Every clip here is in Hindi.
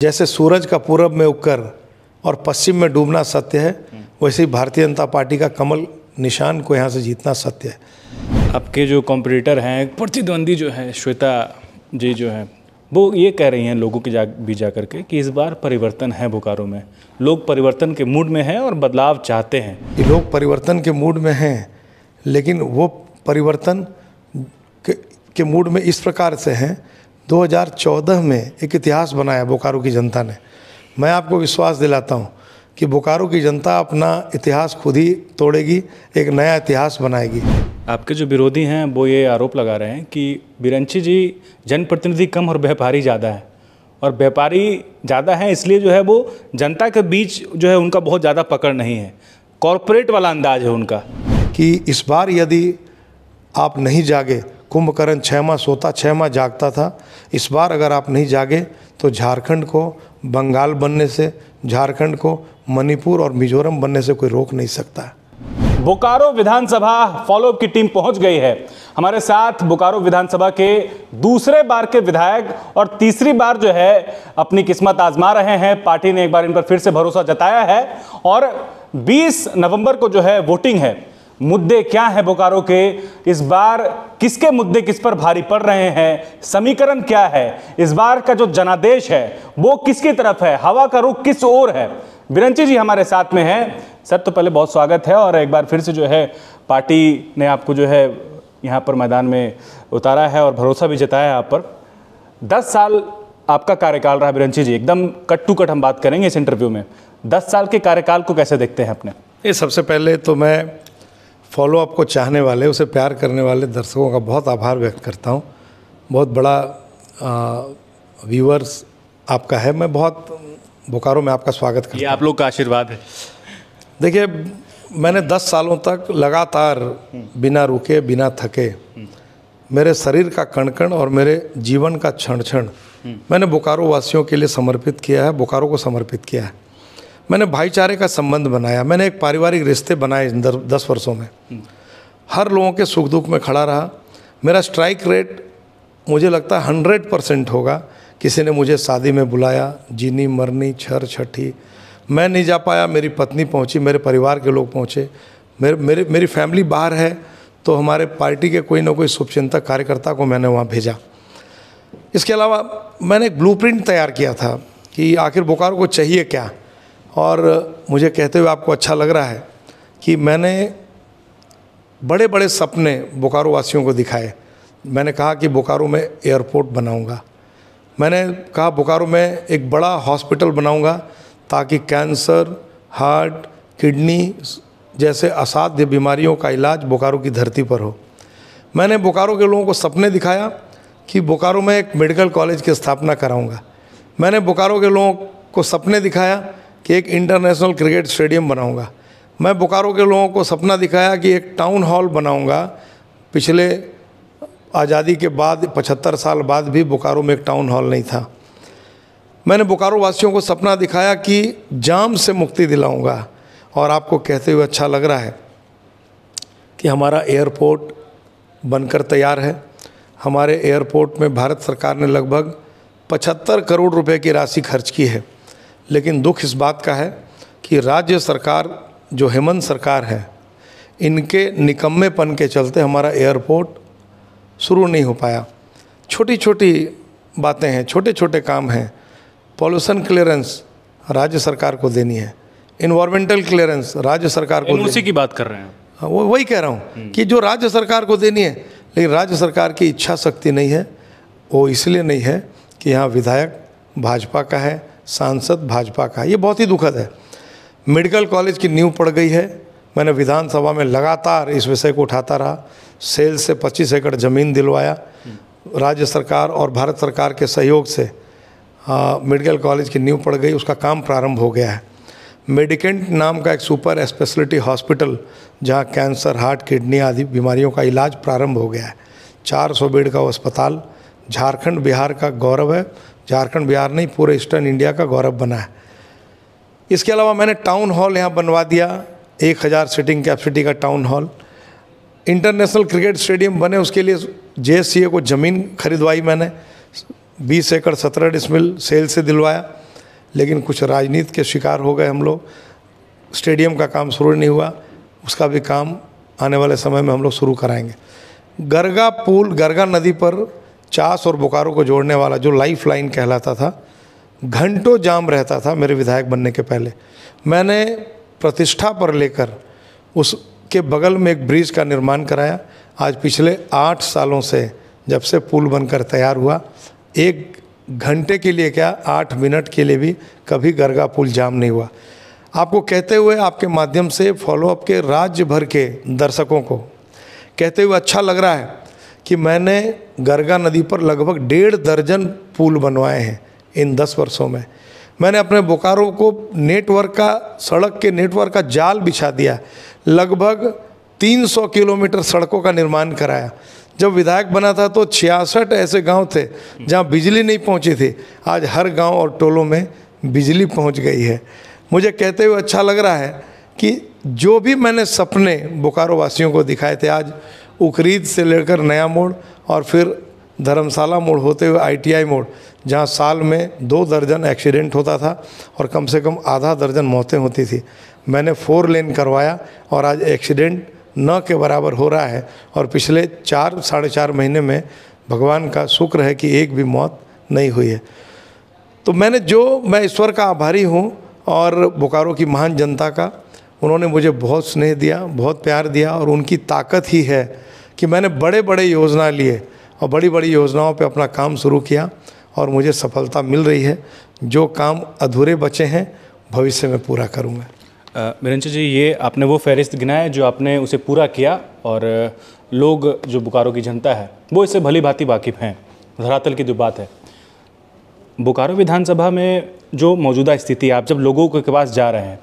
जैसे सूरज का पूरब में उगकर और पश्चिम में डूबना सत्य है, वैसे ही भारतीय जनता पार्टी का कमल निशान को यहाँ से जीतना सत्य है। आपके जो कॉम्पिटिटर हैं, प्रतिद्वंदी जो है श्वेता जी जो है, वो ये कह रही हैं लोगों की जा करके कि इस बार परिवर्तन है बोकारो में, लोग परिवर्तन के मूड में हैं और बदलाव चाहते हैं। ये लोग परिवर्तन के मूड में हैं, लेकिन वो परिवर्तन के मूड में इस प्रकार से हैं। 2014 में एक इतिहास बनाया बोकारो की जनता ने। मैं आपको विश्वास दिलाता हूँ कि बोकारो की जनता अपना इतिहास खुद ही तोड़ेगी, एक नया इतिहास बनाएगी। आपके जो विरोधी हैं वो ये आरोप लगा रहे हैं कि बिरंची जी जनप्रतिनिधि कम और व्यापारी ज़्यादा है, और व्यापारी ज़्यादा हैं इसलिए जो है वो जनता के बीच जो है उनका बहुत ज़्यादा पकड़ नहीं है, कॉरपोरेट वाला अंदाज है उनका। कि इस बार यदि आप नहीं जागे, कुंभकर्ण 6 माह सोता 6 माह जागता था, इस बार अगर आप नहीं जागे तो झारखंड को बंगाल बनने से, झारखंड को मणिपुर और मिजोरम बनने से कोई रोक नहीं सकता है। बोकारो विधानसभा फॉलोअप की टीम पहुंच गई है। हमारे साथ बोकारो विधानसभा के दूसरे बार के विधायक और तीसरी बार जो है अपनी किस्मत आजमा रहे हैं। पार्टी ने एक बार इन पर फिर से भरोसा जताया है और 20 नवंबर को जो है वोटिंग है। मुद्दे क्या है बोकारो के, इस बार किसके मुद्दे किस पर भारी पड़ रहे हैं, समीकरण क्या है, इस बार का जो जनादेश है वो किसकी तरफ है, हवा का रुख किस ओर है। बिरंची जी हमारे साथ में हैं। सर तो पहले बहुत स्वागत है, और एक बार फिर से जो है पार्टी ने आपको जो है यहाँ पर मैदान में उतारा है और भरोसा भी जताया है आप पर। 10 साल आपका कार्यकाल रहा बिरंची जी, एकदम कट टू कट हम बात करेंगे इस इंटरव्यू में। 10 साल के कार्यकाल को कैसे देखते हैं अपने? ये सबसे पहले तो मैं फॉलोअप को चाहने वाले, उसे प्यार करने वाले दर्शकों का बहुत आभार व्यक्त करता हूँ। बहुत बड़ा व्यूअर्स आपका है। मैं बहुत बोकारो में आपका स्वागत करता हूँ। ये आप लोग का आशीर्वाद है। देखिए, मैंने 10 सालों तक लगातार बिना रुके बिना थके मेरे शरीर का कण कण और मेरे जीवन का क्षण क्षण मैंने बोकारो वासियों के लिए समर्पित किया है, बोकारो को समर्पित किया है। मैंने भाईचारे का संबंध बनाया, मैंने एक पारिवारिक रिश्ते बनाए 10 वर्षों में। हर लोगों के सुख दुख में खड़ा रहा। मेरा स्ट्राइक रेट मुझे लगता है 100% होगा। किसी ने मुझे शादी में बुलाया, जीनी मरनी छर छठी, मैं नहीं जा पाया, मेरी पत्नी पहुंची, मेरे परिवार के लोग पहुंचे, मेरी फैमिली बाहर है तो हमारे पार्टी के कोई ना कोई शुभचिंतक कार्यकर्ता को मैंने वहाँ भेजा। इसके अलावा मैंने एक ब्लूप्रिंट तैयार किया था कि आखिर बोकारो को चाहिए क्या। और मुझे कहते हुए आपको अच्छा लग रहा है कि मैंने बड़े बड़े सपने बोकारो वासियों को दिखाए। मैंने कहा कि बोकारो में एयरपोर्ट बनाऊंगा, मैंने कहा बोकारो में एक बड़ा हॉस्पिटल बनाऊंगा ताकि कैंसर, हार्ट, किडनी जैसे असाध्य बीमारियों का इलाज बोकारो की धरती पर हो। मैंने बोकारो के लोगों को सपने दिखाया कि बोकारो में एक मेडिकल कॉलेज की स्थापना कराऊंगा। मैंने बोकारो के लोगों को सपने दिखाया कि एक इंटरनेशनल क्रिकेट स्टेडियम बनाऊंगा। मैं बोकारो के लोगों को सपना दिखाया कि एक टाउन हॉल बनाऊंगा। पिछले आज़ादी के बाद 75 साल बाद भी बोकारो में एक टाउन हॉल नहीं था। मैंने बोकारो वासियों को सपना दिखाया कि जाम से मुक्ति दिलाऊंगा। और आपको कहते हुए अच्छा लग रहा है कि हमारा एयरपोर्ट बनकर तैयार है। हमारे एयरपोर्ट में भारत सरकार ने लगभग 75 करोड़ रुपए की राशि खर्च की है। लेकिन दुख इस बात का है कि राज्य सरकार जो हेमंत सरकार है, इनके निकम्मेपन के चलते हमारा एयरपोर्ट शुरू नहीं हो पाया। छोटी छोटी बातें हैं, छोटे छोटे काम हैं। पॉल्यूशन क्लियरेंस राज्य सरकार को देनी है, इन्वायरमेंटल क्लियरेंस राज्य सरकार को उसी की बात कर रहे हैं। हाँ, वही कह रहा हूँ कि जो राज्य सरकार को देनी है, लेकिन राज्य सरकार की इच्छा शक्ति नहीं है। वो इसलिए नहीं है कि यहाँ विधायक भाजपा का है, सांसद भाजपा का है। ये बहुत ही दुखद है। मेडिकल कॉलेज की नींव पड़ गई है। मैंने विधानसभा में लगातार इस विषय को उठाता रहा। सेल से 25 एकड़ ज़मीन दिलवाया। राज्य सरकार और भारत सरकार के सहयोग से मेडिकल कॉलेज की नींव पड़ गई, उसका काम प्रारंभ हो गया है। मेडिकेंट नाम का एक सुपर स्पेशलिटी हॉस्पिटल, जहाँ कैंसर, हार्ट, किडनी आदि बीमारियों का इलाज प्रारंभ हो गया है। 400 बेड का वो अस्पताल झारखंड बिहार का गौरव है। झारखंड बिहार नहीं, पूरे ईस्टर्न इंडिया का गौरव बना है। इसके अलावा मैंने टाउन हॉल यहाँ बनवा दिया, 1000 सीटिंग कैपेसिटी का town hall. International cricket stadium बने, उसके लिए JSCA को ज़मीन खरीदवाई मैंने। 20 एकड़ 17 डिसमिल सेल से दिलवाया। लेकिन कुछ राजनीति के शिकार हो गए हम लोग। स्टेडियम का काम शुरू नहीं हुआ, उसका भी काम आने वाले समय में हम लोग शुरू कराएंगे। गरगा पुल, गरगा नदी पर चास और बोकारो को जोड़ने वाला जो लाइफ लाइन कहलाता था, घंटों जाम रहता था मेरे विधायक बनने के पहले। मैंने प्रतिष्ठा पर लेकर उसके बगल में एक ब्रिज का निर्माण कराया। आज पिछले 8 सालों से जब से पुल बनकर तैयार हुआ, 1 घंटे के लिए क्या 8 मिनट के लिए भी कभी गरगा पुल जाम नहीं हुआ। आपको कहते हुए, आपके माध्यम से फॉलोअप के राज्य भर के दर्शकों को कहते हुए अच्छा लग रहा है कि मैंने गरगा नदी पर लगभग 1.5 दर्जन पुल बनवाए हैं इन 10 वर्षों में। मैंने अपने बोकारो को नेटवर्क का, सड़क के नेटवर्क का जाल बिछा दिया। लगभग 300 किलोमीटर सड़कों का निर्माण कराया। जब विधायक बना था तो 66 ऐसे गांव थे जहां बिजली नहीं पहुंची थी। आज हर गांव और टोलों में बिजली पहुंच गई है। मुझे कहते हुए अच्छा लग रहा है कि जो भी मैंने सपने बोकारो वासियों को दिखाए थे, आज उकरीद से लेकर नया मोड़ और फिर धर्मशाला मोड़ होते हुए ITI मोड़, जहां साल में 2 दर्जन एक्सीडेंट होता था और कम से कम आधा दर्जन मौतें होती थी, मैंने 4 लेन करवाया और आज एक्सीडेंट न के बराबर हो रहा है। और पिछले 4 साढ़े 4 महीने में भगवान का शुक्र है कि एक भी मौत नहीं हुई है। तो मैं ईश्वर का आभारी हूँ और बोकारो की महान जनता का। उन्होंने मुझे बहुत स्नेह दिया, बहुत प्यार दिया और उनकी ताकत ही है कि मैंने बड़े बड़े योजना लिए और बड़ी बड़ी योजनाओं पे अपना काम शुरू किया और मुझे सफलता मिल रही है। जो काम अधूरे बचे हैं भविष्य में पूरा करूँगा। बिरंची जी, ये आपने वो फहरिस्त गिनाया जो आपने उसे पूरा किया और लोग, जो बोकारो की जनता है, वो इससे भली भांति वाकिफ़ हैं। धरातल की जो बात है, बोकारो विधानसभा में जो मौजूदा स्थिति, आप जब लोगों के पास जा रहे हैं,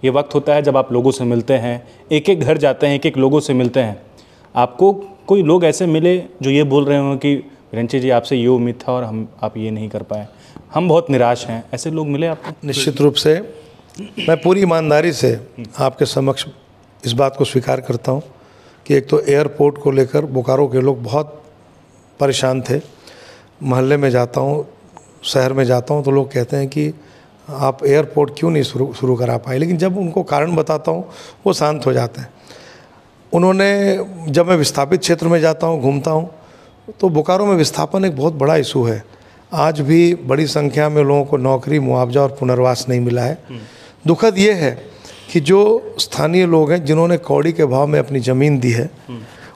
ये वक्त होता है जब आप लोगों से मिलते हैं, एक एक घर जाते हैं, एक एक लोगों से मिलते हैं, आपको कोई लोग ऐसे मिले जो ये बोल रहे हों कि बिरंची जी आपसे ये उम्मीद था और आप ये नहीं कर पाए, हम बहुत निराश हैं, ऐसे लोग मिले आपको? निश्चित रूप से मैं पूरी ईमानदारी से आपके समक्ष इस बात को स्वीकार करता हूं कि एक तो एयरपोर्ट को लेकर बोकारो के लोग बहुत परेशान थे। मोहल्ले में जाता हूं, शहर में जाता हूं तो लोग कहते हैं कि आप एयरपोर्ट क्यों नहीं शुरू करा पाए, लेकिन जब उनको कारण बताता हूं वो शांत हो जाते हैं। जब मैं विस्थापित क्षेत्र में जाता हूं, घूमता हूं, तो बोकारो में विस्थापन एक बहुत बड़ा इशू है। आज भी बड़ी संख्या में लोगों को नौकरी, मुआवजा और पुनर्वास नहीं मिला है। दुखद ये है कि जो स्थानीय लोग हैं जिन्होंने कौड़ी के भाव में अपनी ज़मीन दी है,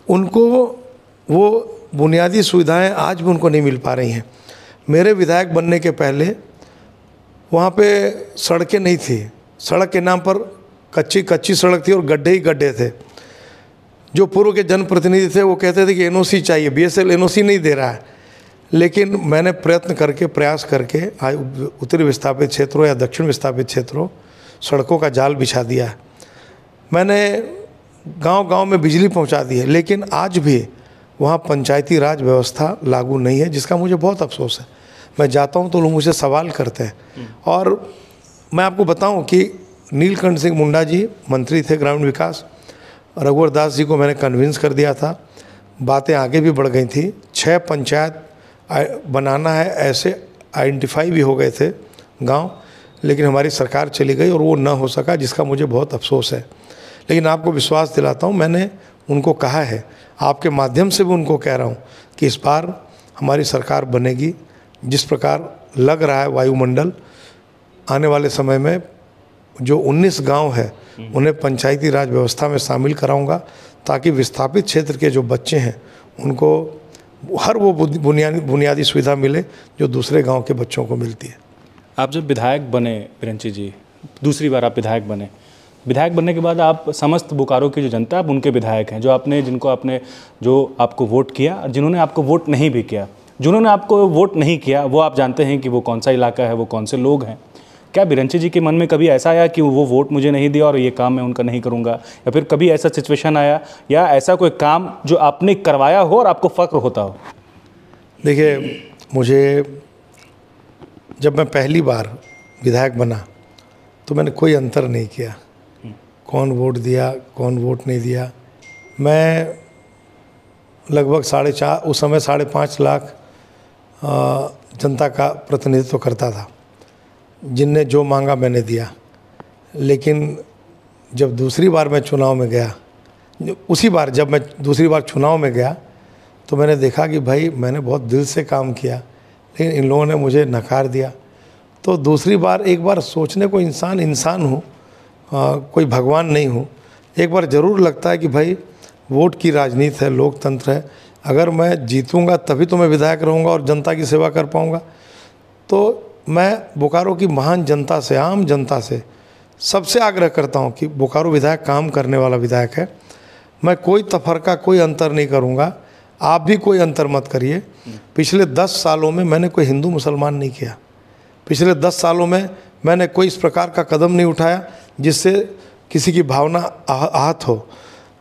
उनको वो बुनियादी सुविधाएं आज भी उनको नहीं मिल पा रही हैं। मेरे विधायक बनने के पहले वहाँ पे सड़कें नहीं थी, सड़क के नाम पर कच्ची सड़क थी और गड्ढे ही गड्ढे थे। जो पूर्व के जनप्रतिनिधि थे वो कहते थे कि NOC चाहिए, BSL NOC नहीं दे रहा है। लेकिन मैंने प्रयास करके उत्तरी विस्थापित क्षेत्रों या दक्षिण विस्थापित क्षेत्रों सड़कों का जाल बिछा दिया है। मैंने गांव-गांव में बिजली पहुंचा दी है, लेकिन आज भी वहाँ पंचायती राज व्यवस्था लागू नहीं है, जिसका मुझे बहुत अफसोस है। मैं जाता हूँ तो लोग मुझसे सवाल करते हैं। और मैं आपको बताऊँ कि नीलकंठ सिंह मुंडा जी मंत्री थे ग्रामीण विकास, रघुवर दास जी को मैंने कन्विंस कर दिया था, बातें आगे भी बढ़ गई थी। 6 पंचायत बनाना है ऐसे आइडेंटिफाई भी हो गए थे गांव, लेकिन हमारी सरकार चली गई और वो ना हो सका, जिसका मुझे बहुत अफसोस है। लेकिन आपको विश्वास दिलाता हूँ, मैंने उनको कहा है, आपके माध्यम से भी उनको कह रहा हूँ कि इस बार हमारी सरकार बनेगी। जिस प्रकार लग रहा है वायुमंडल, आने वाले समय में जो 19 गांव है उन्हें पंचायती राज व्यवस्था में शामिल कराऊंगा, ताकि विस्थापित क्षेत्र के जो बच्चे हैं उनको हर वो बुनियादी सुविधा मिले जो दूसरे गांव के बच्चों को मिलती है। आप जब विधायक बने बिरंची जी, दूसरी बार आप विधायक बने, विधायक बनने के बाद आप समस्त बोकारो की जो जनता, आप उनके विधायक हैं, जो आपको वोट किया और जिन्होंने आपको वोट नहीं भी किया। जिन्होंने आपको वोट नहीं किया वो आप जानते हैं कि वो कौन सा इलाका है, वो कौन से लोग हैं। क्या बिरंची जी के मन में कभी ऐसा आया कि वो वोट मुझे नहीं दिया और ये काम मैं उनका नहीं करूँगा, या फिर कभी ऐसा सिचुएशन आया या ऐसा कोई काम जो आपने करवाया हो और आपको फ़ख्र होता हो? देखिए, मुझे जब मैं पहली बार विधायक बना तो मैंने कोई अंतर नहीं किया, कौन वोट दिया कौन वोट नहीं दिया। मैं लगभग 4.5 उस समय 5.5 लाख जनता का प्रतिनिधित्व करता था। जिनने जो मांगा मैंने दिया। लेकिन जब दूसरी बार मैं चुनाव में गया, उसी बार जब मैं दूसरी बार चुनाव में गया तो मैंने देखा कि भाई मैंने बहुत दिल से काम किया, लेकिन इन लोगों ने मुझे नकार दिया। तो दूसरी बार एक बार सोचने को इंसान हूँ, कोई भगवान नहीं हूँ। एक बार ज़रूर लगता है कि भाई वोट की राजनीति है, लोकतंत्र है, अगर मैं जीतूंगा तभी तो मैं विधायक रहूँगा और जनता की सेवा कर पाऊँगा। तो मैं बोकारो की महान जनता से, आम जनता से सबसे आग्रह करता हूँ कि बोकारो विधायक काम करने वाला विधायक है। मैं कोई तफरका, कोई अंतर नहीं करूँगा, आप भी कोई अंतर मत करिए। पिछले 10 सालों में मैंने कोई हिंदू मुसलमान नहीं किया। पिछले 10 सालों में मैंने कोई इस प्रकार का कदम नहीं उठाया जिससे किसी की भावना आहत हो।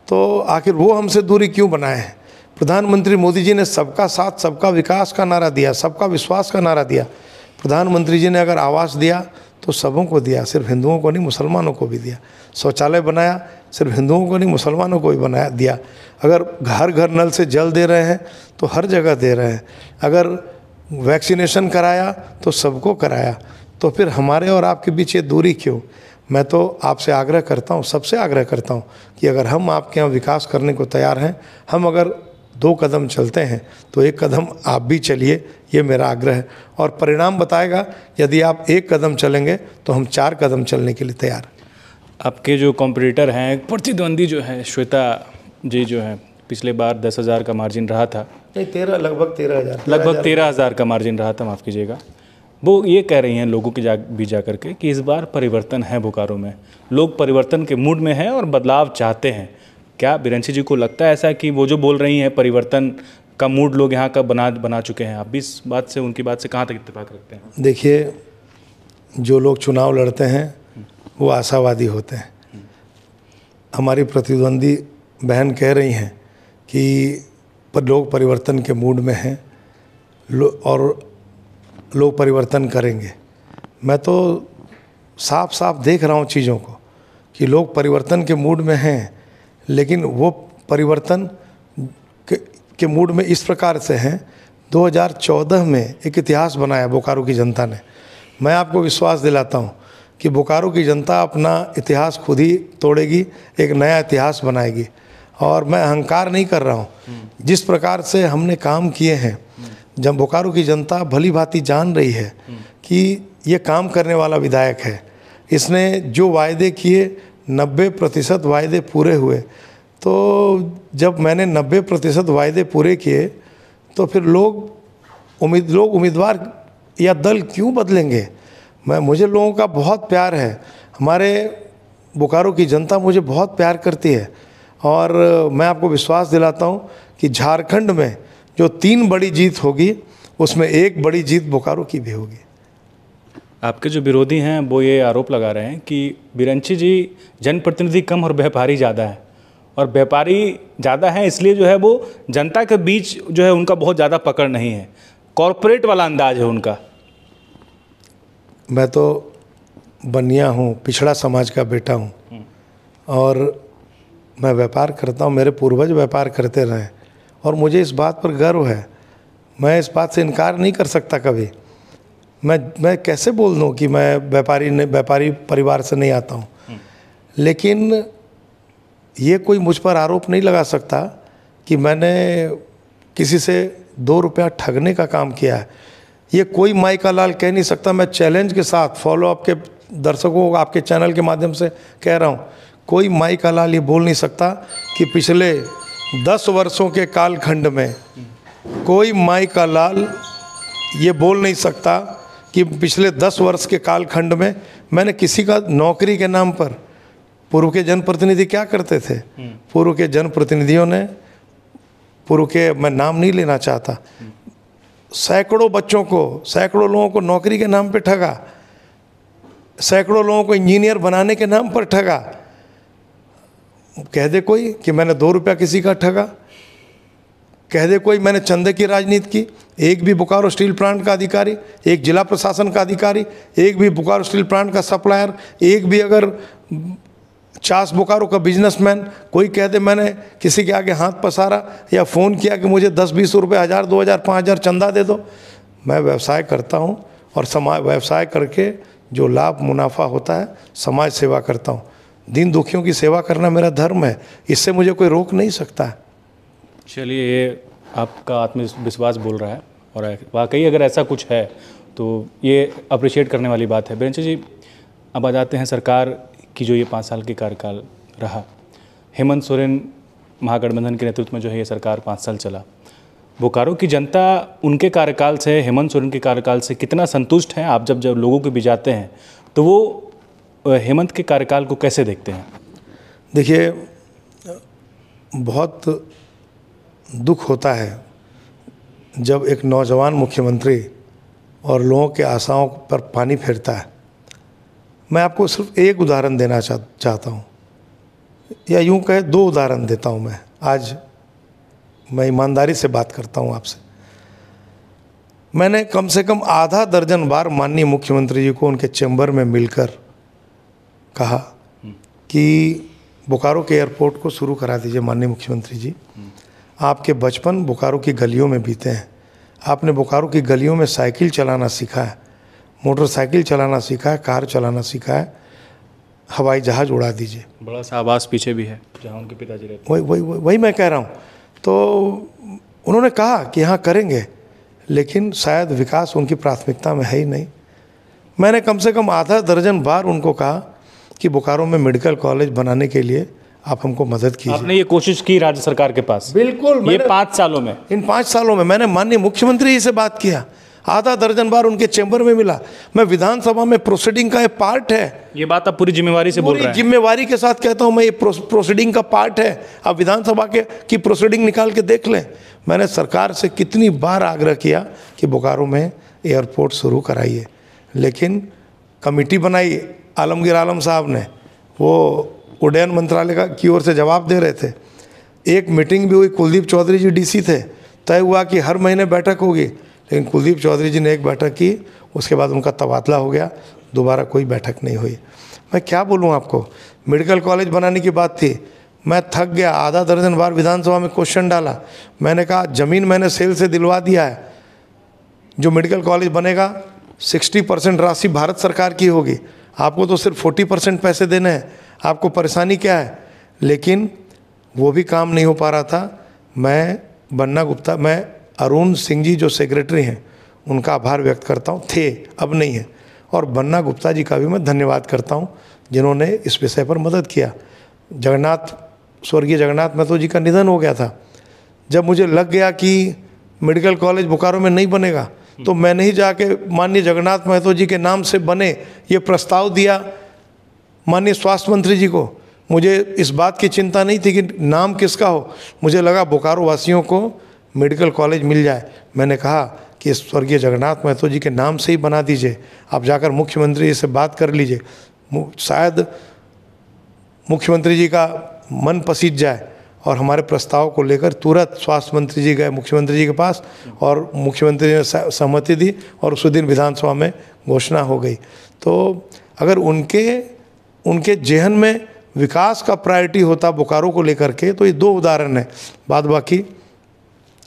तो आखिर वो हमसे दूरी क्यों बनाए हैं? प्रधानमंत्री मोदी जी ने सबका साथ, सबका विकास का नारा दिया, सबका विश्वास का नारा दिया। प्रधानमंत्री जी ने अगर आवास दिया तो सबों को दिया, सिर्फ हिंदुओं को नहीं, मुसलमानों को भी दिया। शौचालय बनाया, सिर्फ हिंदुओं को नहीं, मुसलमानों को भी बनाया दिया। अगर घर घर नल से जल दे रहे हैं तो हर जगह दे रहे हैं। अगर वैक्सीनेशन कराया तो सबको कराया। तो फिर हमारे और आपके बीच ये दूरी क्यों? मैं तो आपसे आग्रह करता हूँ, सबसे आग्रह करता हूँ कि अगर हम आपके यहाँ विकास करने को तैयार हैं, हम अगर 2 कदम चलते हैं तो 1 कदम आप भी चलिए, ये मेरा आग्रह है। और परिणाम बताएगा, यदि आप 1 कदम चलेंगे तो हम 4 कदम चलने के लिए तैयार हैं। आपके जो कॉम्पिटिटर हैं, प्रतिद्वंदी जो है श्वेता जी जो है, पिछले बार 10,000 का मार्जिन रहा था, नहीं 13, लगभग 13,000, लगभग 13,000 का मार्जिन रहा था, माफ़ कीजिएगा। वो ये कह रही हैं लोगों की भी जा करके कि इस बार परिवर्तन है बोकारो में, लोग परिवर्तन के मूड में हैं और बदलाव चाहते हैं। क्या बिरंची जी को लगता है ऐसा कि वो जो बोल रही हैं परिवर्तन का मूड लोग यहाँ का बना चुके हैं? आप भी इस बात से, उनकी बात से कहाँ तक इत्तेफाक रखते हैं? देखिए, जो लोग चुनाव लड़ते हैं वो आशावादी होते हैं। हमारी प्रतिद्वंदी बहन कह रही हैं कि लोग परिवर्तन के मूड में हैं और लोग परिवर्तन करेंगे। मैं तो साफ साफ देख रहा हूँ चीज़ों को कि लोग परिवर्तन के मूड में हैं, लेकिन वो परिवर्तन के मूड में इस प्रकार से हैं। 2014 में एक इतिहास बनाया बोकारो की जनता ने। मैं आपको विश्वास दिलाता हूँ कि बोकारो की जनता अपना इतिहास खुद ही तोड़ेगी, एक नया इतिहास बनाएगी। और मैं अहंकार नहीं कर रहा हूँ, जिस प्रकार से हमने काम किए हैं, जब बोकारो की जनता भली भांति जान रही है कि ये काम करने वाला विधायक है। इसने जो वायदे किए 90% वायदे पूरे हुए। तो जब मैंने 90% वायदे पूरे किए तो फिर लोग उम्मीदवार या दल क्यों बदलेंगे? मुझे लोगों का बहुत प्यार है, हमारे बोकारो की जनता मुझे बहुत प्यार करती है। और मैं आपको विश्वास दिलाता हूँ कि झारखंड में जो 3 बड़ी जीत होगी उसमें 1 बड़ी जीत बोकारो की भी होगी। आपके जो विरोधी हैं वो ये आरोप लगा रहे हैं कि बिरंची जी जनप्रतिनिधि कम और व्यापारी ज़्यादा है, और व्यापारी ज़्यादा हैं इसलिए जो है वो जनता के बीच जो है उनका बहुत ज़्यादा पकड़ नहीं है, कॉरपोरेट वाला अंदाज है उनका। मैं तो बनिया हूँ, पिछड़ा समाज का बेटा हूँ और मैं व्यापार करता हूँ। मेरे पूर्वज व्यापार करते रहे और मुझे इस बात पर गर्व है। मैं इस बात से इनकार नहीं कर सकता कभी। मैं कैसे बोल दूँ कि मैं व्यापारी परिवार से नहीं आता हूँ, लेकिन ये कोई मुझ पर आरोप नहीं लगा सकता कि मैंने किसी से 2 रुपया ठगने का काम किया है। ये कोई माई का लाल कह नहीं सकता। मैं चैलेंज के साथ फॉलोअप के दर्शकों को आपके चैनल के माध्यम से कह रहा हूँ, कोई माई का लाल ये बोल नहीं सकता कि पिछले 10 वर्षों के कालखंड में, कोई माई का लाल ये बोल नहीं सकता कि पिछले 10 वर्ष के कालखंड में मैंने किसी का नौकरी के नाम पर। पूर्व के जनप्रतिनिधि क्या करते थे? पूर्व के जनप्रतिनिधियों ने, मैं नाम नहीं लेना चाहता, सैकड़ों बच्चों को, सैकड़ों लोगों को नौकरी के नाम पे ठगा, सैकड़ों लोगों को इंजीनियर बनाने के नाम पर ठगा। कह दे कोई कि मैंने 2 रुपया किसी का ठगा, कह दे कोई मैंने चंदे की राजनीति की। एक भी बोकारो स्टील प्लांट का अधिकारी, एक जिला प्रशासन का अधिकारी, एक भी बोकारो स्टील प्लांट का सप्लायर, एक भी अगर चास बोकारो का बिजनेसमैन कोई कह दे मैंने किसी के आगे हाथ पसारा या फ़ोन किया कि मुझे 10-20 रुपये, 1000, 2000, 5000 चंदा दे दो। मैं व्यवसाय करता हूँ और व्यवसाय करके जो लाभ मुनाफा होता है समाज सेवा करता हूँ। दीन दुखियों की सेवा करना मेरा धर्म है, इससे मुझे कोई रोक नहीं सकता है। चलिए, ये आपका आत्मविश्वास बोल रहा है और वाकई अगर ऐसा कुछ है तो ये अप्रिशिएट करने वाली बात है। बीरेंद्र जी, अब आ जाते हैं सरकार की जो ये 5 साल की कार्यकाल रहा। हेमंत सोरेन महागठबंधन के नेतृत्व में जो है ये सरकार 5 साल चला। बोकारो की जनता उनके कार्यकाल से, हेमंत सोरेन के कार्यकाल से कितना संतुष्ट हैं? आप जब लोगों के बीच जाते हैं तो वो हेमंत के कार्यकाल को कैसे देखते हैं? देखिए, बहुत दुख होता है जब एक नौजवान मुख्यमंत्री और लोगों के आशाओं पर पानी फेरता है। मैं आपको सिर्फ एक उदाहरण देना चाहता हूँ, या यूँ कहे 2 उदाहरण देता हूँ। आज मैं ईमानदारी से बात करता हूँ आपसे। मैंने कम से कम आधा दर्जन बार माननीय मुख्यमंत्री जी को उनके चैम्बर में मिलकर कहा कि बोकारो के एयरपोर्ट को शुरू करा दीजिए। माननीय मुख्यमंत्री जी, आपके बचपन बोकारो की गलियों में बीते हैं। आपने बोकारो की गलियों में साइकिल चलाना सीखा है, मोटरसाइकिल चलाना सीखा है, कार चलाना सीखा है, हवाई जहाज़ उड़ा दीजिए। बड़ा सा आवास पीछे भी है जहाँ उनके पिताजी रहते हैं। वही मैं कह रहा हूँ। तो उन्होंने कहा कि हाँ करेंगे, लेकिन शायद विकास उनकी प्राथमिकता में है ही नहीं। मैंने कम से कम आधा दर्जन बार उनको कहा कि बोकारो में मेडिकल कॉलेज बनाने के लिए आप हमको मदद कीजिए। आपने ये कोशिश की राज्य सरकार के पास? बिल्कुल। ये 5 सालों में, इन 5 सालों में मैंने माननीय मुख्यमंत्री जी से बात किया, आधा दर्जन बार उनके चैम्बर में मिला। मैं विधानसभा में प्रोसीडिंग का एक पार्ट है। ये बात आप पूरी जिम्मेवारी से बोल रहे हैं? जिम्मेवारी के साथ कहता हूं मैं, ये प्रोसीडिंग का पार्ट है। आप विधानसभा की प्रोसीडिंग निकाल के देख लें। मैंने सरकार से कितनी बार आग्रह किया कि बोकारो में एयरपोर्ट शुरू कराइए, लेकिन कमेटी बनाई आलमगीर आलम साहब ने, वो उड्डयन मंत्रालय की ओर से जवाब दे रहे थे। एक मीटिंग भी हुई, कुलदीप चौधरी जी डीसी थे, तय हुआ कि हर महीने बैठक होगी, लेकिन कुलदीप चौधरी जी ने एक बैठक की, उसके बाद उनका तबादला हो गया, दोबारा कोई बैठक नहीं हुई। मैं क्या बोलूं आपको, मेडिकल कॉलेज बनाने की बात थी, मैं थक गया। आधा दर्जन बार विधानसभा में क्वेश्चन डाला। मैंने कहा ज़मीन मैंने सेल से दिलवा दिया है, जो मेडिकल कॉलेज बनेगा 60% राशि भारत सरकार की होगी, आपको तो सिर्फ 40% पैसे देने हैं, आपको परेशानी क्या है? लेकिन वो भी काम नहीं हो पा रहा था। मैं अरुण सिंह जी जो सेक्रेटरी हैं उनका आभार व्यक्त करता हूँ, थे अब नहीं है, और बन्ना गुप्ता जी का भी मैं धन्यवाद करता हूँ जिन्होंने इस विषय पर मदद किया। स्वर्गीय जगन्नाथ महतो जी का निधन हो गया था। जब मुझे लग गया कि मेडिकल कॉलेज बोकारो में नहीं बनेगा, तो मैंने ही जाके माननीय जगन्नाथ महतो जी के नाम से बने ये प्रस्ताव दिया माननीय स्वास्थ्य मंत्री जी को। मुझे इस बात की चिंता नहीं थी कि नाम किसका हो, मुझे लगा बोकारो वासियों को मेडिकल कॉलेज मिल जाए। मैंने कहा कि स्वर्गीय जगन्नाथ महतो जी के नाम से ही बना दीजिए, आप जाकर मुख्यमंत्री जी से बात कर लीजिए, शायद मुख्यमंत्री जी का मन पसीज जाए। और हमारे प्रस्ताव को लेकर तुरंत स्वास्थ्य मंत्री जी गए मुख्यमंत्री जी के पास, और मुख्यमंत्री जी ने सहमति दी, और उसी दिन विधानसभा में घोषणा हो गई। तो अगर उनके जेहन में विकास का प्रायोरिटी होता बोकारो को लेकर के, तो ये 2 उदाहरण है। बाद बाकी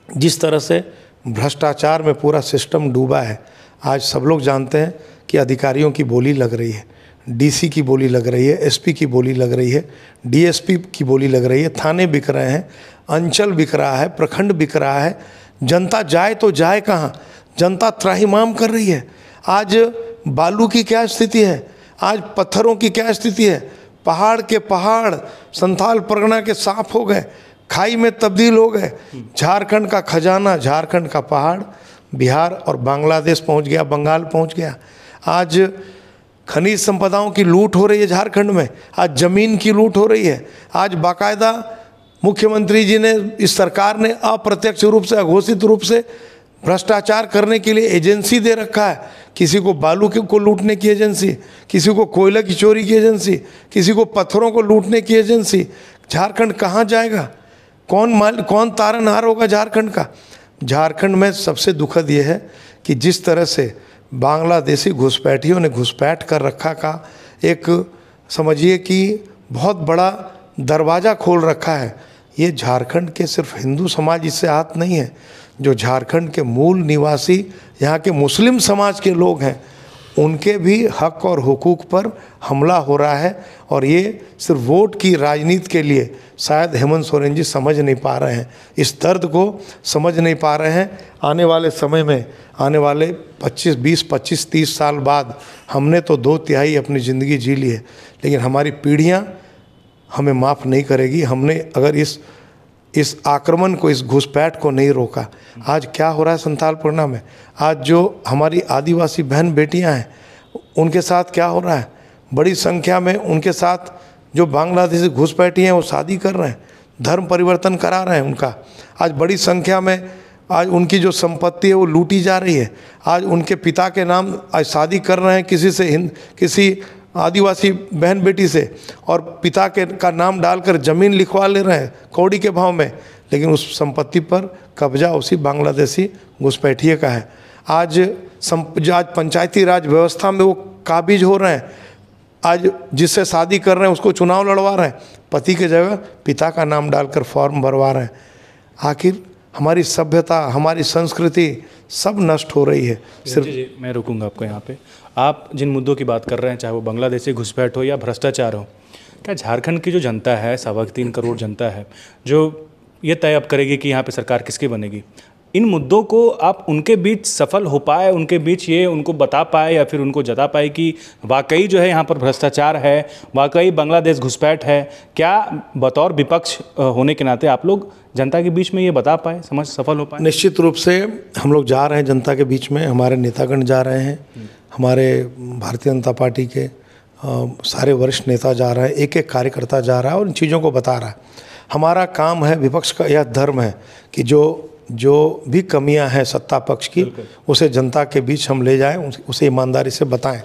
जिस तरह से भ्रष्टाचार में पूरा सिस्टम डूबा है, आज सब लोग जानते हैं कि अधिकारियों की बोली लग रही है, डीसी की बोली लग रही है, एसपी की बोली लग रही है, डीएसपी की बोली लग रही है, थाने बिक रहे हैं, अंचल बिक रहा है, प्रखंड बिक रहा है। जनता जाए तो जाए कहाँ? जनता त्राहिमाम कर रही है। आज बालू की क्या स्थिति है, आज पत्थरों की क्या स्थिति है। पहाड़ के पहाड़ संथाल परगना के साफ हो गए, खाई में तब्दील हो गए। झारखंड का खजाना, झारखंड का पहाड़ बिहार और बांग्लादेश पहुंच गया, बंगाल पहुंच गया। आज खनिज संपदाओं की लूट हो रही है झारखंड में, आज ज़मीन की लूट हो रही है। आज बाकायदा मुख्यमंत्री जी ने, इस सरकार ने अप्रत्यक्ष रूप से, अघोषित रूप से भ्रष्टाचार करने के लिए एजेंसी दे रखा है। किसी को बालू को लूटने की एजेंसी, किसी को कोयला की चोरी की एजेंसी, किसी को पत्थरों को लूटने की एजेंसी। झारखंड कहाँ जाएगा? कौन तारनहार होगा झारखंड का? झारखंड में सबसे दुखद ये है कि जिस तरह से बांग्लादेशी घुसपैठियों ने घुसपैठ कर रखा का एक, समझिए कि बहुत बड़ा दरवाज़ा खोल रखा है। ये झारखंड के सिर्फ हिंदू समाज इससे आहत नहीं है, जो झारखंड के मूल निवासी यहाँ के मुस्लिम समाज के लोग हैं, उनके भी हक और हुकूक पर हमला हो रहा है। और ये सिर्फ वोट की राजनीति के लिए शायद हेमंत सोरेन जी समझ नहीं पा रहे हैं, इस दर्द को समझ नहीं पा रहे हैं। आने वाले समय में, आने वाले 20-25-30 साल बाद, हमने तो 2/3 अपनी ज़िंदगी जी ली है, लेकिन हमारी पीढ़ियाँ हमें माफ़ नहीं करेगी। हमने अगर इस आक्रमण को, इस घुसपैठ को नहीं रोका। आज क्या हो रहा है संथालपुरना में, आज जो हमारी आदिवासी बहन बेटियां हैं उनके साथ क्या हो रहा है, बड़ी संख्या में उनके साथ जो बांग्लादेशी घुसपैठी हैं वो शादी कर रहे हैं, धर्म परिवर्तन करा रहे हैं उनका। आज बड़ी संख्या में आज उनकी जो संपत्ति है वो लूटी जा रही है। आज उनके पिता के नाम आज शादी कर रहे हैं किसी आदिवासी बहन बेटी से, और पिता का नाम डालकर ज़मीन लिखवा ले रहे हैं कौड़ी के भाव में, लेकिन उस संपत्ति पर कब्जा उसी बांग्लादेशी घुसपैठिए का है। आज पंचायती राज व्यवस्था में वो काबिज हो रहे हैं। आज जिससे शादी कर रहे हैं उसको चुनाव लड़वा रहे हैं, पति के जगह पिता का नाम डालकर फॉर्म भरवा रहे हैं। आखिर हमारी सभ्यता, हमारी संस्कृति सब नष्ट हो रही है। सिर्फ जी, मैं रुकूंगा आपको यहाँ पे। आप जिन मुद्दों की बात कर रहे हैं, चाहे वो बांग्लादेशी घुसपैठ हो या भ्रष्टाचार हो, क्या झारखंड की जो जनता है, 3.25 करोड़ जनता है, जो ये तय अब करेगी कि यहाँ पे सरकार किसकी बनेगी, इन मुद्दों को आप उनके बीच सफल हो पाए, उनके बीच ये उनको बता पाए या फिर उनको जता पाए कि वाकई जो है यहाँ पर भ्रष्टाचार है, वाकई बांग्लादेश घुसपैठ है, क्या बतौर विपक्ष होने के नाते आप लोग जनता के बीच में ये बता पाए, सफल हो पाए? निश्चित रूप से हम लोग जा रहे हैं जनता के बीच में, हमारे नेतागण जा रहे हैं, हमारे भारतीय जनता पार्टी के सारे वरिष्ठ नेता जा रहे हैं, एक एक कार्यकर्ता जा रहा है और इन चीज़ों को बता रहा है। हमारा काम है, विपक्ष का यह धर्म है कि जो भी कमियां हैं सत्ता पक्ष की, उसे जनता के बीच हम ले जाएं, उसे ईमानदारी से बताएं।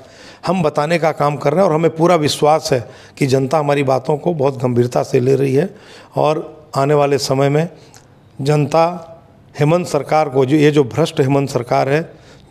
हम बताने का काम कर रहे हैं और हमें पूरा विश्वास है कि जनता हमारी बातों को बहुत गंभीरता से ले रही है। और आने वाले समय में जनता हेमंत सरकार को, जो भ्रष्ट हेमंत सरकार है,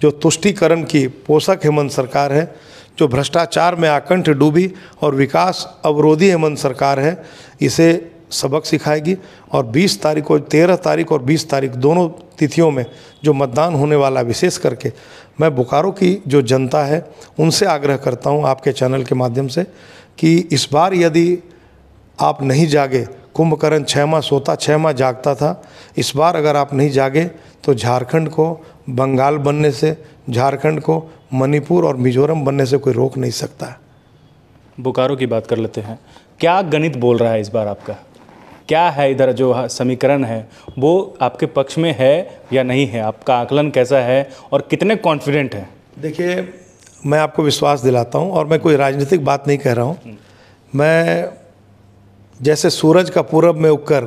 जो तुष्टीकरण की पोषक हेमंत सरकार है, जो भ्रष्टाचार में आकंठ डूबी और विकास अवरोधी हेमंत सरकार है, इसे सबक सिखाएगी। और 20 तारीख को, 13 तारीख और 20 तारीख दोनों तिथियों में जो मतदान होने वाला, विशेष करके मैं बोकारो की जो जनता है उनसे आग्रह करता हूं आपके चैनल के माध्यम से कि इस बार यदि आप नहीं जागे, कुंभकर्ण 6 माह सोता 6 माह जागता था, इस बार अगर आप नहीं जागे तो झारखंड को बंगाल बनने से, झारखंड को मणिपुर और मिजोरम बनने से कोई रोक नहीं सकता है। बोकारो की बात कर लेते हैं, क्या गणित बोल रहा है इस बार आपका? क्या है इधर जो समीकरण है वो आपके पक्ष में है या नहीं है? आपका आकलन कैसा है और कितने कॉन्फिडेंट हैं? देखिए, मैं आपको विश्वास दिलाता हूं और मैं कोई राजनीतिक बात नहीं कह रहा हूं। मैं जैसे सूरज का पूरब में उगकर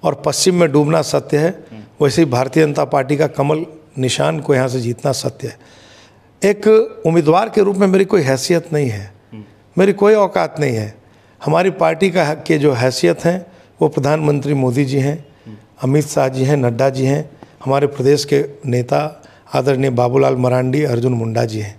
और पश्चिम में डूबना सत्य है, वैसे ही भारतीय जनता पार्टी का कमल निशान को यहाँ से जीतना सत्य है। एक उम्मीदवार के रूप में मेरी कोई हैसियत नहीं है, मेरी कोई औकात नहीं है। हमारी पार्टी के जो हैसियत हैं वो प्रधानमंत्री मोदी जी हैं, अमित शाह जी हैं, नड्डा जी हैं, हमारे प्रदेश के नेता आदरणीय बाबूलाल मरांडी, अर्जुन मुंडा जी हैं।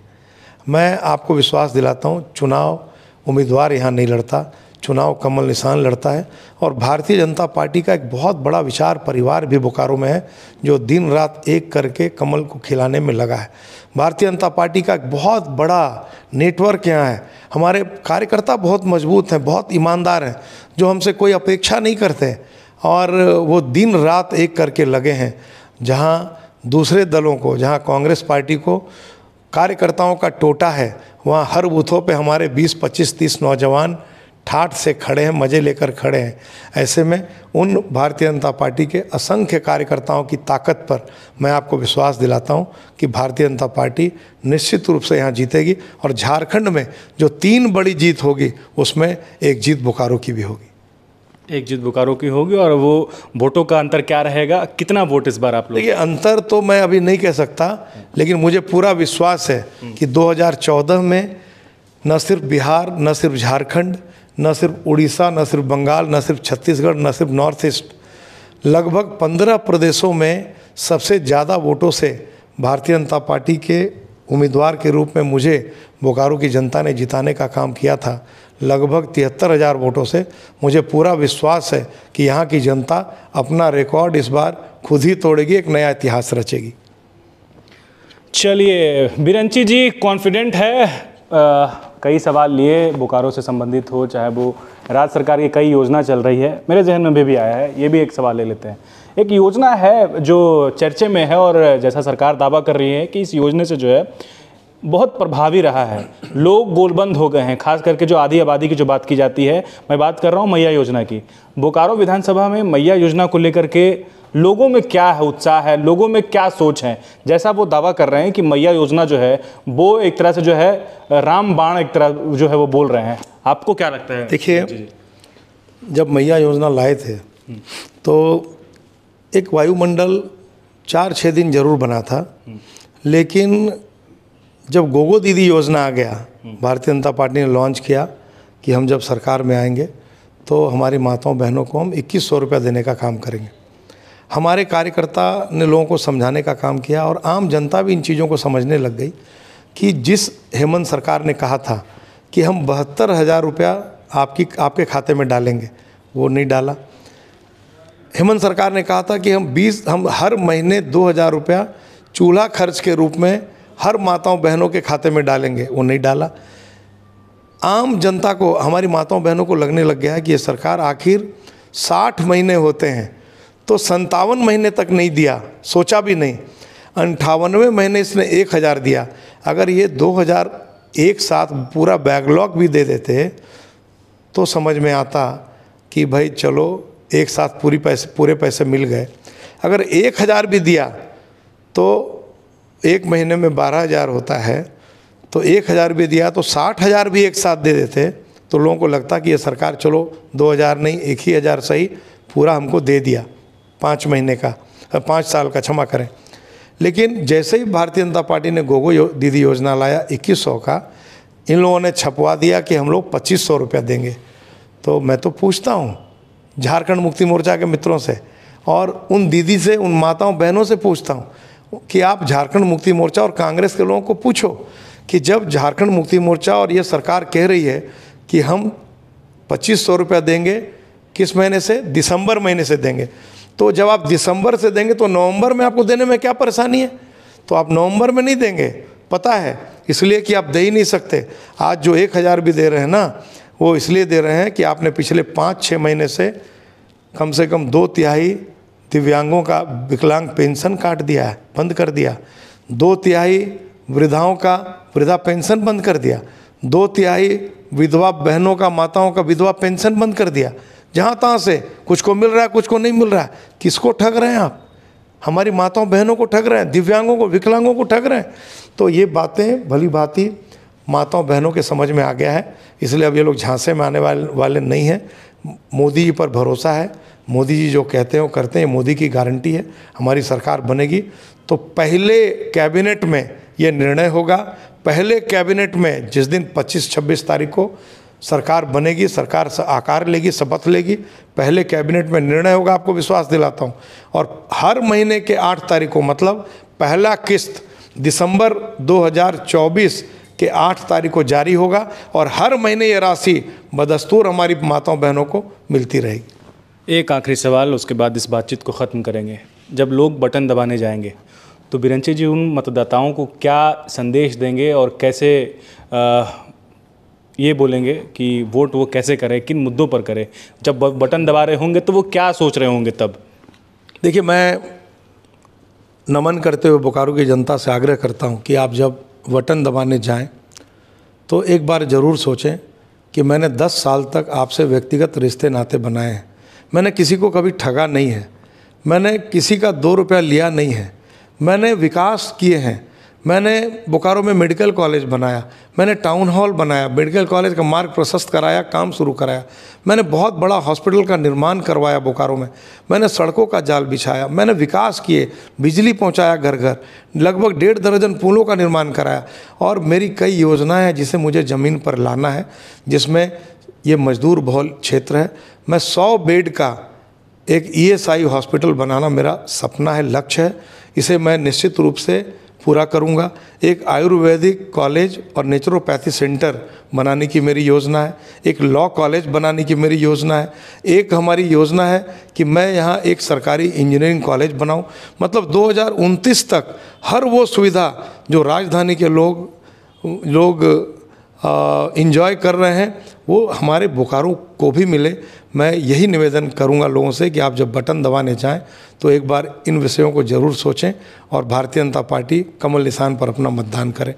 मैं आपको विश्वास दिलाता हूँ, चुनाव उम्मीदवार यहाँ नहीं लड़ता, चुनाव कमल निशान लड़ता है। और भारतीय जनता पार्टी का एक बहुत बड़ा विचार परिवार भी बोकारो में है, जो दिन रात एक करके कमल को खिलाने में लगा है। भारतीय जनता पार्टी का एक बहुत बड़ा नेटवर्क यहाँ है। हमारे कार्यकर्ता बहुत मजबूत हैं, बहुत ईमानदार हैं, जो हमसे कोई अपेक्षा नहीं करते और वो दिन रात एक करके लगे हैं। जहाँ दूसरे दलों को, जहाँ कांग्रेस पार्टी को कार्यकर्ताओं का टोटा है, वहाँ हर बूथों पे हमारे 20, 25, 30 नौजवान ठाठ से खड़े हैं, मज़े लेकर खड़े हैं। ऐसे में उन भारतीय जनता पार्टी के असंख्य कार्यकर्ताओं की ताकत पर मैं आपको विश्वास दिलाता हूं कि भारतीय जनता पार्टी निश्चित रूप से यहाँ जीतेगी। और झारखंड में जो 3 बड़ी जीत होगी उसमें एक जीत बोकारो की भी होगी। एक जीत बोकारो की होगी। और वो वोटों का अंतर क्या रहेगा, कितना वोट इस बार आप लोग? देखिए, अंतर तो मैं अभी नहीं कह सकता, लेकिन मुझे पूरा विश्वास है कि 2014 में न सिर्फ बिहार, न सिर्फ झारखंड, न सिर्फ उड़ीसा, न सिर्फ बंगाल, न सिर्फ छत्तीसगढ़, न सिर्फ नॉर्थ ईस्ट, लगभग 15 प्रदेशों में सबसे ज़्यादा वोटों से भारतीय जनता पार्टी के उम्मीदवार के रूप में मुझे बोकारो की जनता ने जिताने का काम किया था। लगभग 73,000 वोटों से मुझे पूरा विश्वास है कि यहाँ की जनता अपना रिकॉर्ड इस बार खुद ही तोड़ेगी, एक नया इतिहास रचेगी। चलिए, बिरंची जी कॉन्फिडेंट है। कई सवाल लिए बोकारो से संबंधित हो, चाहे वो राज्य सरकार की कई योजना चल रही है, मेरे जहन में भी आया है, ये भी एक सवाल ले लेते हैं। एक योजना है जो चर्चे में है और जैसा सरकार दावा कर रही है कि इस योजना से जो है बहुत प्रभावी रहा है, लोग गोलबंद हो गए हैं, खास करके जो आधी आबादी की जो बात की जाती है, मैं बात कर रहा हूँ मैया योजना की। बोकारो विधानसभा में मैया योजना को लेकर के लोगों में क्या है उत्साह है, लोगों में क्या सोच है? जैसा वो दावा कर रहे हैं कि मैया योजना जो है वो एक तरह से जो है राम बाण एक तरह जो है वो बोल रहे हैं, आपको क्या लगता है? देखिए, जब मैया योजना लाए थे तो एक वायुमंडल 4-6 दिन जरूर बना था, लेकिन जब गोगो दीदी योजना आ गया, भारतीय जनता पार्टी ने लॉन्च किया कि हम जब सरकार में आएंगे तो हमारी माताओं बहनों को हम 2100 रुपया देने का काम करेंगे। हमारे कार्यकर्ता ने लोगों को समझाने का काम किया और आम जनता भी इन चीज़ों को समझने लग गई कि जिस हेमंत सरकार ने कहा था कि हम 72,000 रुपया आपके खाते में डालेंगे, वो नहीं डाला। हेमंत सरकार ने कहा था कि हम हर महीने 2,000 रुपया चूल्हा खर्च के रूप में हर माताओं बहनों के खाते में डालेंगे, वो नहीं डाला। आम जनता को, हमारी माताओं बहनों को लगने लग गया है कि ये सरकार आखिर 60 महीने होते हैं तो 57 महीने तक नहीं दिया, सोचा भी नहीं। 58वें महीने इसने 1,000 दिया। अगर ये 2,000 एक साथ पूरा बैकलॉग भी दे देते तो समझ में आता कि भाई चलो एक साथ पूरे पैसे मिल गए। अगर 1,000 भी दिया तो एक महीने में 12,000 होता है, तो 1,000 भी दिया तो 60,000 भी एक साथ दे देते तो लोगों को लगता कि ये सरकार चलो 2,000 नहीं 1,000 सही पूरा हमको दे दिया 5 महीने का, 5 साल का, क्षमा करें। लेकिन जैसे ही भारतीय जनता पार्टी ने गोगो दीदी योजना लाया 2100 का, इन लोगों ने छपवा दिया कि हम लोग 2,500 रुपया देंगे। तो मैं तो पूछता हूँ झारखंड मुक्ति मोर्चा के मित्रों से और उन दीदी से, उन माताओं बहनों से पूछता हूँ कि आप झारखंड मुक्ति मोर्चा और कांग्रेस के लोगों को पूछो कि जब झारखंड मुक्ति मोर्चा और ये सरकार कह रही है कि हम 2,500 रुपया देंगे, किस महीने से? दिसंबर महीने से देंगे। तो जब आप दिसंबर से देंगे तो नवंबर में आपको देने में क्या परेशानी है? तो आप नवंबर में नहीं देंगे, पता है, इसलिए कि आप दे ही नहीं सकते। आज जो 1,000 भी दे रहे हैं ना, वो इसलिए दे रहे हैं कि आपने पिछले 5-6 महीने से कम 2/3 दिव्यांगों का विकलांग पेंशन काट दिया है, बंद कर दिया। 2/3 वृद्धाओं का वृद्धा पेंशन बंद कर दिया। 2/3 विधवा बहनों का, माताओं का विधवा पेंशन बंद कर दिया। जहाँ तहाँ से कुछ को मिल रहा है, कुछ को नहीं मिल रहा है। किसको ठग रहे हैं आप? हमारी माताओं बहनों को ठग रहे हैं, दिव्यांगों को, विकलांगों को ठग रहे हैं। तो ये बातें भली भांति माताओं बहनों के समझ में आ गया है, इसलिए अब ये लोग झांसे में आने वाले नहीं हैं। मोदी जी पर भरोसा है, मोदी जी जो कहते हैं वो करते हैं, मोदी की गारंटी है हमारी सरकार बनेगी तो पहले कैबिनेट में ये निर्णय होगा। पहले कैबिनेट में जिस दिन 25-26 तारीख को सरकार बनेगी, सरकार आकार लेगी, शपथ लेगी, पहले कैबिनेट में निर्णय होगा, आपको विश्वास दिलाता हूँ। और हर महीने के 8 तारीख को, मतलब पहला किस्त दिसंबर 2024 के 8 तारीख को जारी होगा और हर महीने ये राशि बदस्तूर हमारी माताओं बहनों को मिलती रहेगी। एक आखिरी सवाल, उसके बाद इस बातचीत को ख़त्म करेंगे। जब लोग बटन दबाने जाएंगे तो बिरंची जी उन मतदाताओं को क्या संदेश देंगे और कैसे ये बोलेंगे कि वोट वो कैसे करें, किन मुद्दों पर करें? जब बटन दबा रहे होंगे तो वो क्या सोच रहे होंगे तब? देखिए, मैं नमन करते हुए बोकारो की जनता से आग्रह करता हूं कि आप जब बटन दबाने जाएं तो एक बार ज़रूर सोचें कि मैंने 10 साल तक आपसे व्यक्तिगत रिश्ते नाते बनाए हैं। मैंने किसी को कभी ठगा नहीं है, मैंने किसी का 2 रुपया लिया नहीं है, मैंने विकास किए हैं। मैंने बोकारो में मेडिकल कॉलेज बनाया, मैंने टाउन हॉल बनाया, मेडिकल कॉलेज का मार्ग प्रशस्त कराया, काम शुरू कराया। मैंने बहुत बड़ा हॉस्पिटल का निर्माण करवाया बोकारो में, मैंने सड़कों का जाल बिछाया, मैंने विकास किए, बिजली पहुंचाया घर घर, लगभग 1.5 दर्जन पुलों का निर्माण कराया। और मेरी कई योजनाएं हैं जिसे मुझे ज़मीन पर लाना है, जिसमें ये मजदूर बहुल क्षेत्र है। मैं 100 बेड का एक ESI हॉस्पिटल बनाना मेरा सपना है, लक्ष्य है। इसे मैं निश्चित रूप से पूरा करूंगा। एक आयुर्वेदिक कॉलेज और नेचुरोपैथी सेंटर बनाने की मेरी योजना है। एक लॉ कॉलेज बनाने की मेरी योजना है। एक हमारी योजना है कि मैं यहाँ एक सरकारी इंजीनियरिंग कॉलेज बनाऊं। मतलब 2029 तक हर वो सुविधा जो राजधानी के लोग इंजॉय कर रहे हैं वो हमारे बोकारो को भी मिले। मैं यही निवेदन करूंगा लोगों से कि आप जब बटन दबाने जाएं तो एक बार इन विषयों को ज़रूर सोचें और भारतीय जनता पार्टी कमल निशान पर अपना मतदान करें।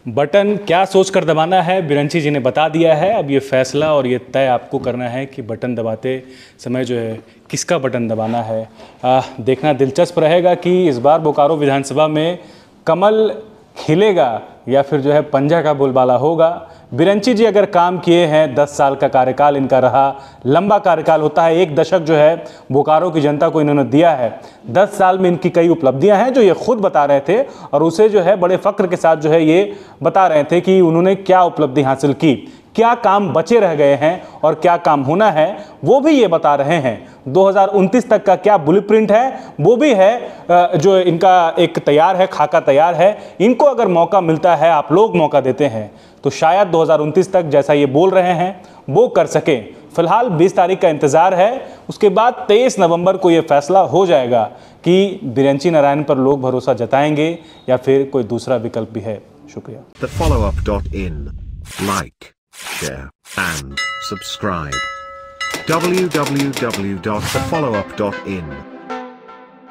बटन क्या सोचकर दबाना है बिरंची जी ने बता दिया है। अब ये फैसला और ये तय आपको करना है कि बटन दबाते समय जो है किसका बटन दबाना है। देखना दिलचस्प रहेगा कि इस बार बोकारो विधानसभा में कमल खिलेगा या फिर जो है पंजा का बोलबाला होगा। बिरंची जी अगर काम किए हैं, 10 साल का कार्यकाल इनका रहा, लंबा कार्यकाल होता है, 1 दशक जो है बोकारो की जनता को इन्होंने दिया है। 10 साल में इनकी कई उपलब्धियां हैं जो ये खुद बता रहे थे और उसे जो है बड़े फक्र के साथ जो है ये बता रहे थे कि उन्होंने क्या उपलब्धि हासिल की, क्या काम बचे रह गए हैं और क्या काम होना है वो भी ये बता रहे हैं। 2029 तक का क्या ब्लूप्रिंट है वो भी है जो इनका एक तैयार है, खाका तैयार है। इनको अगर मौका मिलता है, आप लोग मौका देते हैं तो शायद 2029 तक जैसा ये बोल रहे हैं वो कर सकें। फिलहाल 20 तारीख का इंतजार है, उसके बाद 23 नवंबर को ये फैसला हो जाएगा कि बिरंची नारायण पर लोग भरोसा जताएंगे या फिर कोई दूसरा विकल्प भी है। शुक्रिया। TheFollowUp.in, like, share and subscribe. www.thefollowup.in